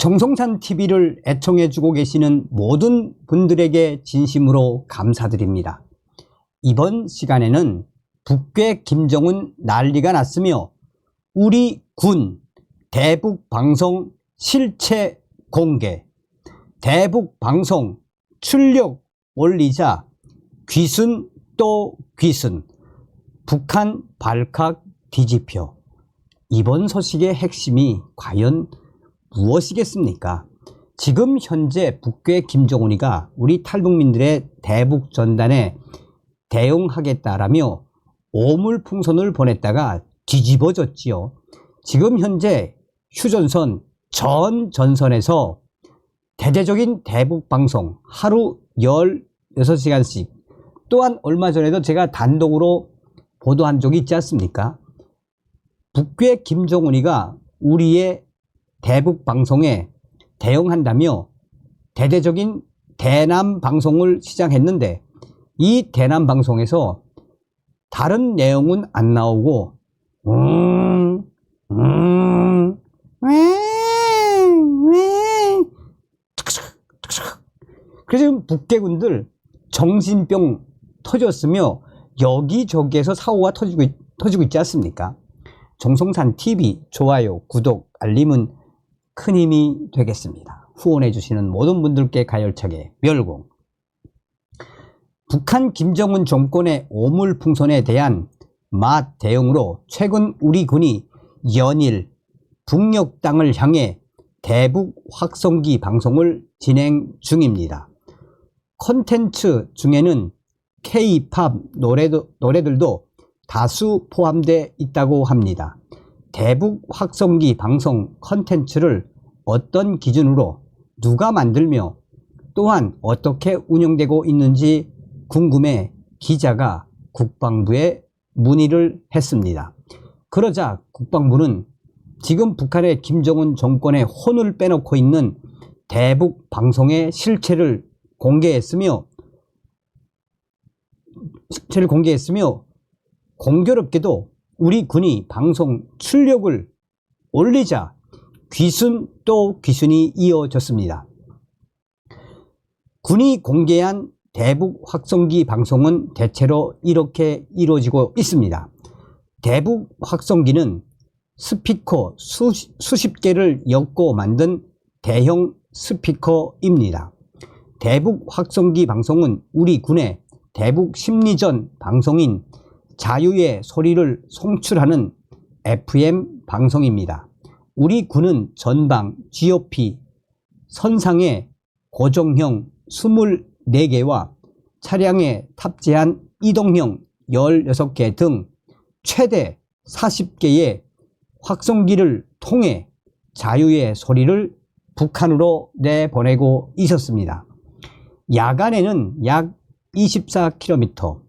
정성산 TV를 애청해주고 계시는 모든 분들에게 진심으로 감사드립니다. 이번 시간에는 북괴 김정은 난리가 났으며 우리 군 대북방송 실체 공개, 대북방송 출력 올리자 귀순 또 귀순, 북한 발칵 뒤집혀. 이번 소식의 핵심이 과연 무엇이겠습니까? 지금 현재 북괴 김정은이가 우리 탈북민들의 대북 전단에 대응하겠다라며 오물풍선을 보냈다가 뒤집어졌지요. 지금 현재 휴전선 전 전선에서 대대적인 대북 방송 하루 16시간씩, 또한 얼마 전에도 제가 단독으로 보도한 적이 있지 않습니까? 북괴 김정은이가 우리의 대북 방송에 대응한다며 대대적인 대남 방송을 시작했는데, 이 대남 방송에서 다른 내용은 안 나오고 그래서 지금 북괴군들 정신병 터졌으며 여기저기에서 사고가 터지고 있지 않습니까? 정성산 TV 좋아요, 구독, 알림은 큰 힘이 되겠습니다. 후원해 주시는 모든 분들께 가열차게 멸공. 북한 김정은 정권의 오물풍선에 대한 맛 대응으로 최근 우리 군이 연일 북녘 땅을 향해 대북 확성기 방송을 진행 중입니다. 콘텐츠 중에는 K-팝 노래들도 다수 포함되어 있다고 합니다. 대북 확성기 방송 콘텐츠를 어떤 기준으로 누가 만들며 또한 어떻게 운영되고 있는지 궁금해 기자가 국방부에 문의를 했습니다. 그러자 국방부는 지금 북한의 김정은 정권의 혼을 빼놓고 있는 대북 방송의 실체를 공개했으며 공교롭게도 우리 군이 방송 출력을 올리자 귀순 또 귀순이 이어졌습니다. 군이 공개한 대북 확성기 방송은 대체로 이렇게 이루어지고 있습니다. 대북 확성기는 스피커 수십 개를 엮고 만든 대형 스피커입니다. 대북 확성기 방송은 우리 군의 대북 심리전 방송인 자유의 소리를 송출하는 FM 방송입니다. 우리 군은 전방 GOP 선상에 고정형 24개와 차량에 탑재한 이동형 16개 등 최대 40개의 확성기를 통해 자유의 소리를 북한으로 내보내고 있었습니다. 야간에는 약 24km,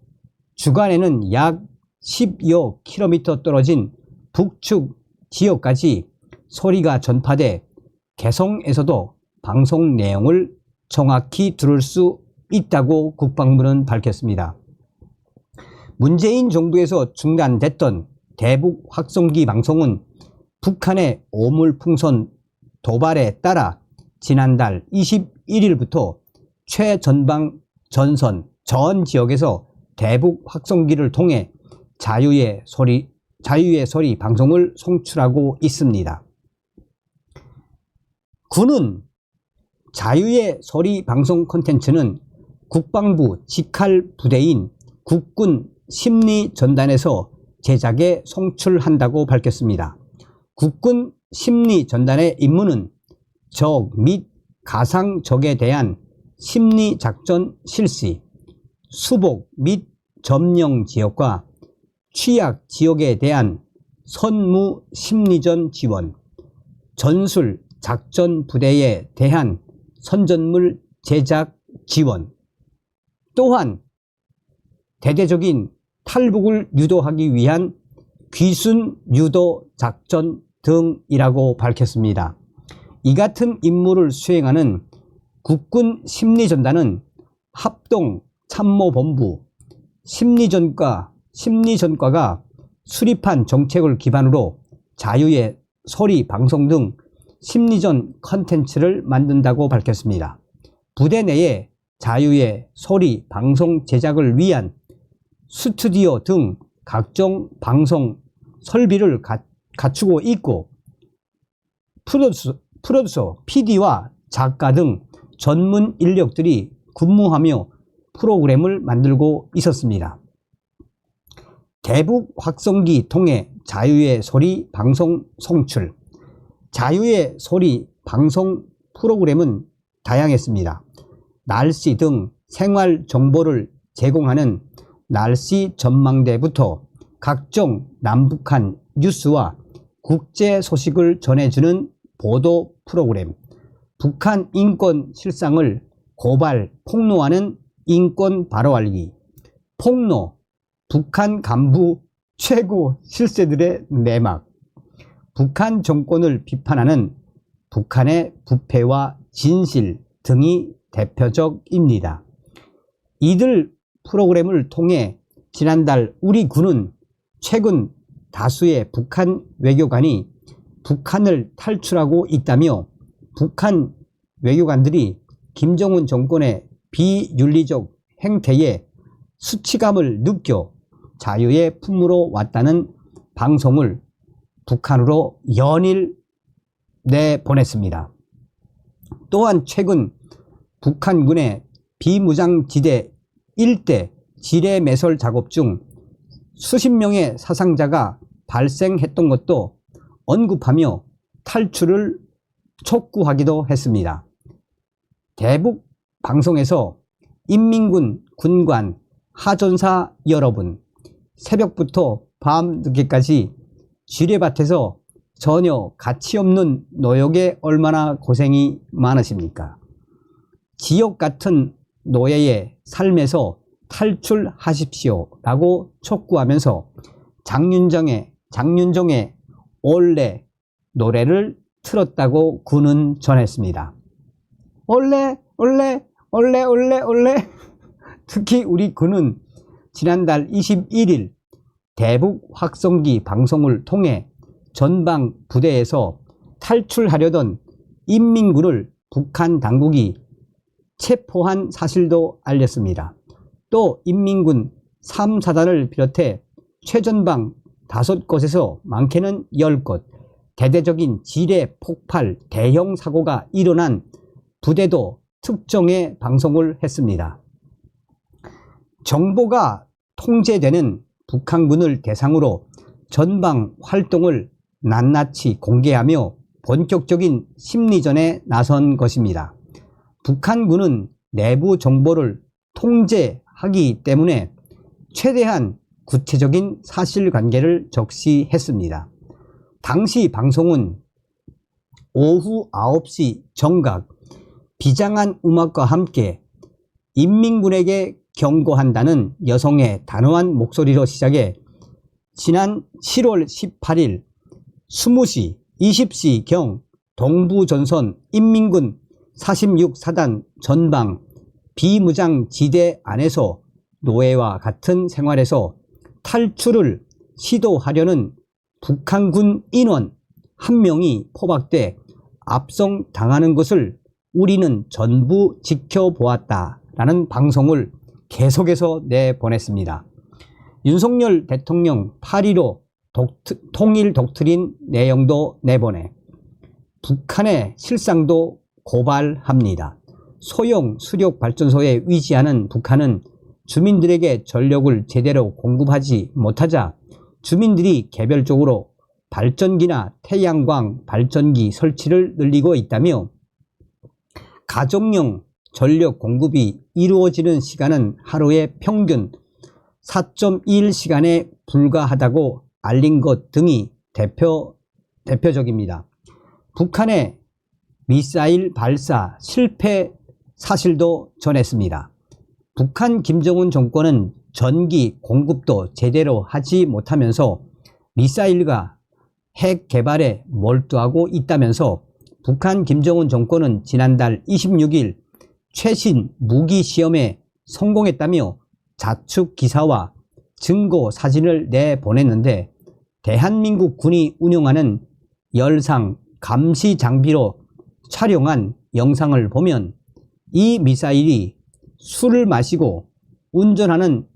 주간에는 약 10여 km 떨어진 북측 지역까지 소리가 전파돼 개성에서도 방송 내용을 정확히 들을 수 있다고 국방부는 밝혔습니다. 문재인 정부에서 중단됐던 대북 확성기 방송은 북한의 오물풍선 도발에 따라 지난달 21일부터 최전방 전선 전 지역에서 대북 확성기를 통해 자유의 소리 방송을 송출하고 있습니다. 군은 자유의 소리 방송 콘텐츠는 국방부 직할 부대인 국군 심리전단에서 제작에 송출한다고 밝혔습니다. 국군 심리전단의 임무는 적 및 가상적에 대한 심리작전 실시, 수복 및 점령 지역과 취약 지역에 대한 선무 심리전 지원, 전술 작전 부대에 대한 선전물 제작 지원, 또한 대대적인 탈북을 유도하기 위한 귀순 유도 작전 등이라고 밝혔습니다. 이 같은 임무를 수행하는 국군 심리전단은 합동 참모본부 심리전과가 수립한 정책을 기반으로 자유의 소리 방송 등 심리전 컨텐츠를 만든다고 밝혔습니다. 부대 내에 자유의 소리 방송 제작을 위한 스튜디오 등 각종 방송 설비를 갖추고 있고 프로듀서, PD와 작가 등 전문 인력들이 근무하며 프로그램을 만들고 있었습니다. 대북 확성기 통해 자유의 소리 방송 송출. 자유의 소리 방송 프로그램은 다양했습니다. 날씨 등 생활 정보를 제공하는 날씨 전망대부터 각종 남북한 뉴스와 국제 소식을 전해주는 보도 프로그램, 북한 인권 실상을 고발, 폭로하는 인권 바로알기, 폭로, 북한 간부 최고 실세들의 내막, 북한 정권을 비판하는 북한의 부패와 진실 등이 대표적입니다. 이들 프로그램을 통해 지난달 우리 군은 최근 다수의 북한 외교관이 북한을 탈출하고 있다며 북한 외교관들이 김정은 정권의 비윤리적 행태에 수치감을 느껴 자유의 품으로 왔다는 방송을 북한으로 연일 내보냈습니다. 또한 최근 북한군의 비무장지대 일대 지뢰 매설 작업 중 수십 명의 사상자가 발생했던 것도 언급하며 탈출을 촉구하기도 했습니다. 대북 방송에서 인민군 군관 하전사 여러분, 새벽부터 밤늦게까지 지뢰밭에서 전혀 가치없는 노역에 얼마나 고생이 많으십니까? 지옥 같은 노예의 삶에서 탈출하십시오 라고 촉구하면서 장윤정의 올레 노래를 틀었다고 군은 전했습니다. 올레 올레 올레 올레 올레. 특히 우리 군은 지난달 21일 대북 확성기 방송을 통해 전방 부대에서 탈출하려던 인민군을 북한 당국이 체포한 사실도 알렸습니다. 또 인민군 3사단을 비롯해 최전방 5곳에서 많게는 10곳 대대적인 지뢰 폭발 대형 사고가 일어난 부대도 특정해 방송을 했습니다. 정보가 통제되는 북한군을 대상으로 전방 활동을 낱낱이 공개하며 본격적인 심리전에 나선 것입니다. 북한군은 내부 정보를 통제하기 때문에 최대한 구체적인 사실관계를 적시했습니다. 당시 방송은 오후 9시 정각 비장한 음악과 함께 인민군에게 경고한다는 여성의 단호한 목소리로 시작해 지난 7월 18일 20시 20시경 동부전선 인민군 46사단 전방 비무장지대 안에서 노예와 같은 생활에서 탈출을 시도하려는 북한군 인원 1명이 포박돼 압송당하는 것을 우리는 전부 지켜보았다라는 방송을 계속해서 내보냈습니다. 윤석열 대통령 8.15 통일 독트린 내용도 내보내 북한의 실상도 고발합니다. 소형 수력발전소에 위치하는 북한은 주민들에게 전력을 제대로 공급하지 못하자 주민들이 개별적으로 발전기나 태양광 발전기 설치를 늘리고 있다며 가정용 전력 공급이 이루어지는 시간은 하루에 평균 4.1시간에 불과하다고 알린 것 등이 대표적입니다. 북한의 미사일 발사 실패 사실도 전했습니다. 북한 김정은 정권은 전기 공급도 제대로 하지 못하면서 미사일과 핵 개발에 몰두하고 있다면서 북한 김정은 정권은 지난달 26일 최신 무기 시험에 성공했다며 자축 기사와 증거 사진을 내보냈는데 대한민국 군이 운영하는 열상 감시 장비로 촬영한 영상을 보면 이 미사일이 술을 마시고 운전하는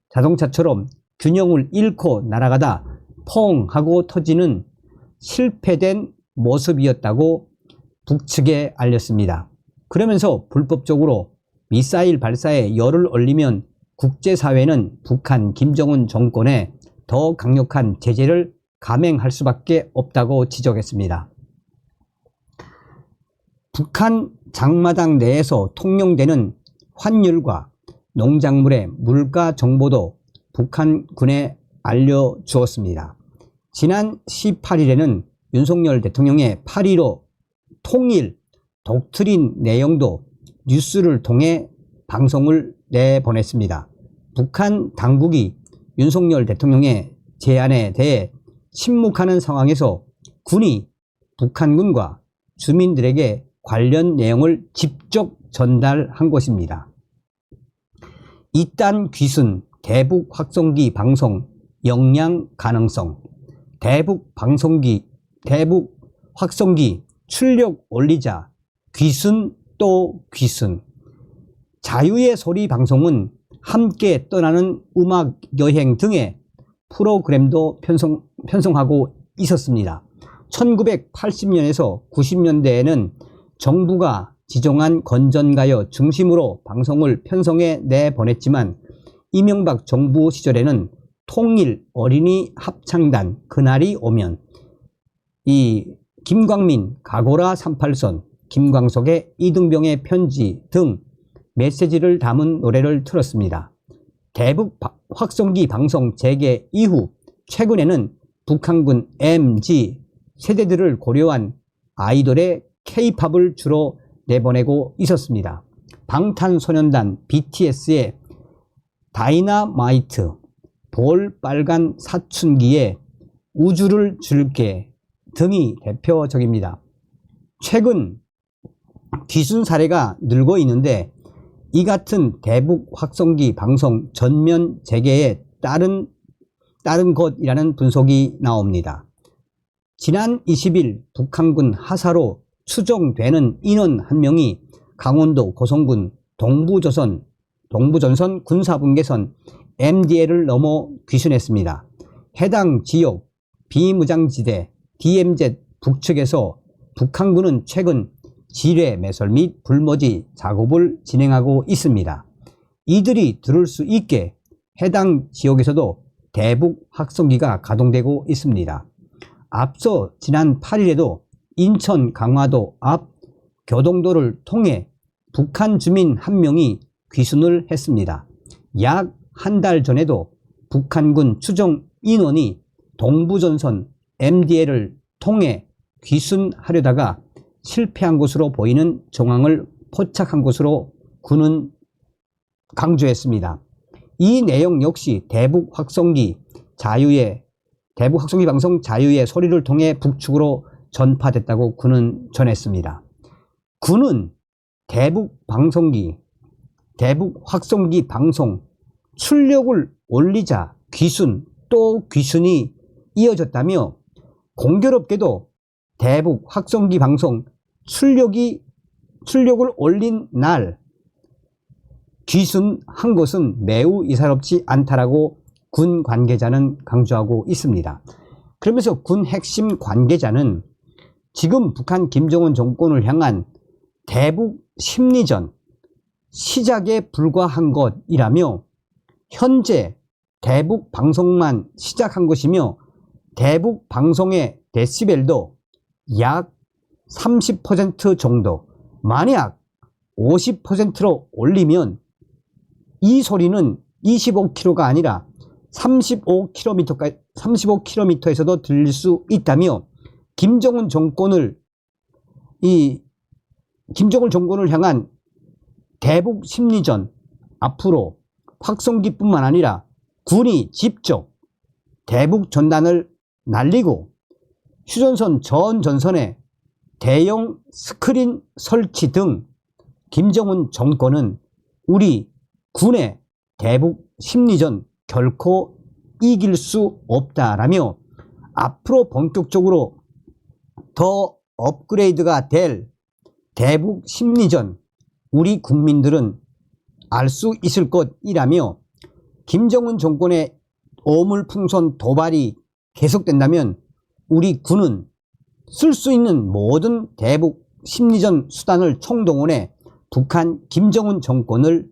자동차처럼 균형을 잃고 날아가다 퐁 하고 터지는 실패된 모습이었다고 북측에 알렸습니다. 그러면서 불법적으로 미사일 발사에 열을 올리면 국제사회는 북한 김정은 정권에 더 강력한 제재를 감행할 수밖에 없다고 지적했습니다. 북한 장마당 내에서 통용되는 환율과 농작물의 물가 정보도 북한군에 알려주었습니다. 지난 18일에는 윤석열 대통령의 8.15 통일 독트린 내용도 뉴스를 통해 방송을 내보냈습니다. 북한 당국이 윤석열 대통령의 제안에 대해 침묵하는 상황에서 군이 북한군과 주민들에게 관련 내용을 직접 전달한 것입니다. 이딴 귀순 대북 확성기 방송 역량 가능성, 대북 확성기 출력 올리자 귀순 또 귀순. 자유의 소리 방송은 함께 떠나는 음악 여행 등의 프로그램도 편성하고 있었습니다. 1980년에서 90년대에는 정부가 지정한 건전가요 중심으로 방송을 편성해 내보냈지만 이명박 정부 시절에는 통일 어린이 합창단 그날이 오면, 이 김광민 가고라 38선, 김광석의 이등병의 편지 등 메시지를 담은 노래를 틀었습니다. 대북 확성기 방송 재개 이후 최근에는 북한군 MZ 세대들을 고려한 아이돌의 K-팝을 주로 내보내고 있었습니다. 방탄소년단 BTS의 다이너마이트, 볼빨간 사춘기에 우주를 줄게 등이 대표적입니다. 최근 귀순 사례가 늘고 있는데 이 같은 대북 확성기 방송 전면 재개에 따른 것이라는 분석이 나옵니다. 지난 20일 북한군 하사로 추정되는 인원 한 명이 강원도 고성군 동부전선 군사분계선 MDL을 넘어 귀순했습니다. 해당 지역 비무장지대 DMZ 북측에서 북한군은 최근 지뢰 매설 및 불모지 작업을 진행하고 있습니다. 이들이 들을 수 있게 해당 지역에서도 대북 확성기가 가동되고 있습니다. 앞서 지난 8일에도 인천 강화도 앞 교동도를 통해 북한 주민 한 명이 귀순을 했습니다. 약 한 달 전에도 북한군 추정 인원이 동부전선 MDL을 통해 귀순하려다가 실패한 것으로 보이는 정황을 포착한 것으로 군은 강조했습니다. 이 내용 역시 대북 확성기 방송 자유의 소리를 통해 북측으로 전파됐다고 군은 전했습니다. 군은 대북 확성기 방송 출력을 올리자 귀순 또 귀순이 이어졌다며 공교롭게도 대북 확성기 방송 출력을 올린 날 귀순한 것은 매우 예사롭지 않다라고 군 관계자는 강조하고 있습니다. 그러면서 군 핵심 관계자는 지금 북한 김정은 정권을 향한 대북 심리전 시작에 불과한 것이라며 현재 대북 방송만 시작한 것이며 대북 방송의 데시벨도 약 30% 정도, 만약 50%로 올리면 이 소리는 25km가 아니라 35km에서도 들릴 수 있다며 김정은 정권을 향한 대북 심리전, 앞으로 확성기뿐만 아니라 군이 직접 대북 전단을 날리고 휴전선 전 전선에 대형 스크린 설치 등 김정은 정권은 우리 군의 대북 심리전 결코 이길 수 없다라며 앞으로 본격적으로 더 업그레이드가 될 대북 심리전 우리 국민들은 알 수 있을 것이라며 김정은 정권의 어물풍선 도발이 계속된다면 우리 군은 쓸 수 있는 모든 대북 심리전 수단을 총동원해 북한 김정은 정권을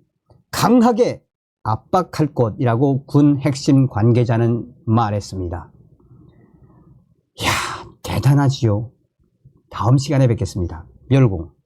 강하게 압박할 것이라고 군 핵심 관계자는 말했습니다. 이야, 대단하지요. 다음 시간에 뵙겠습니다. 멸공.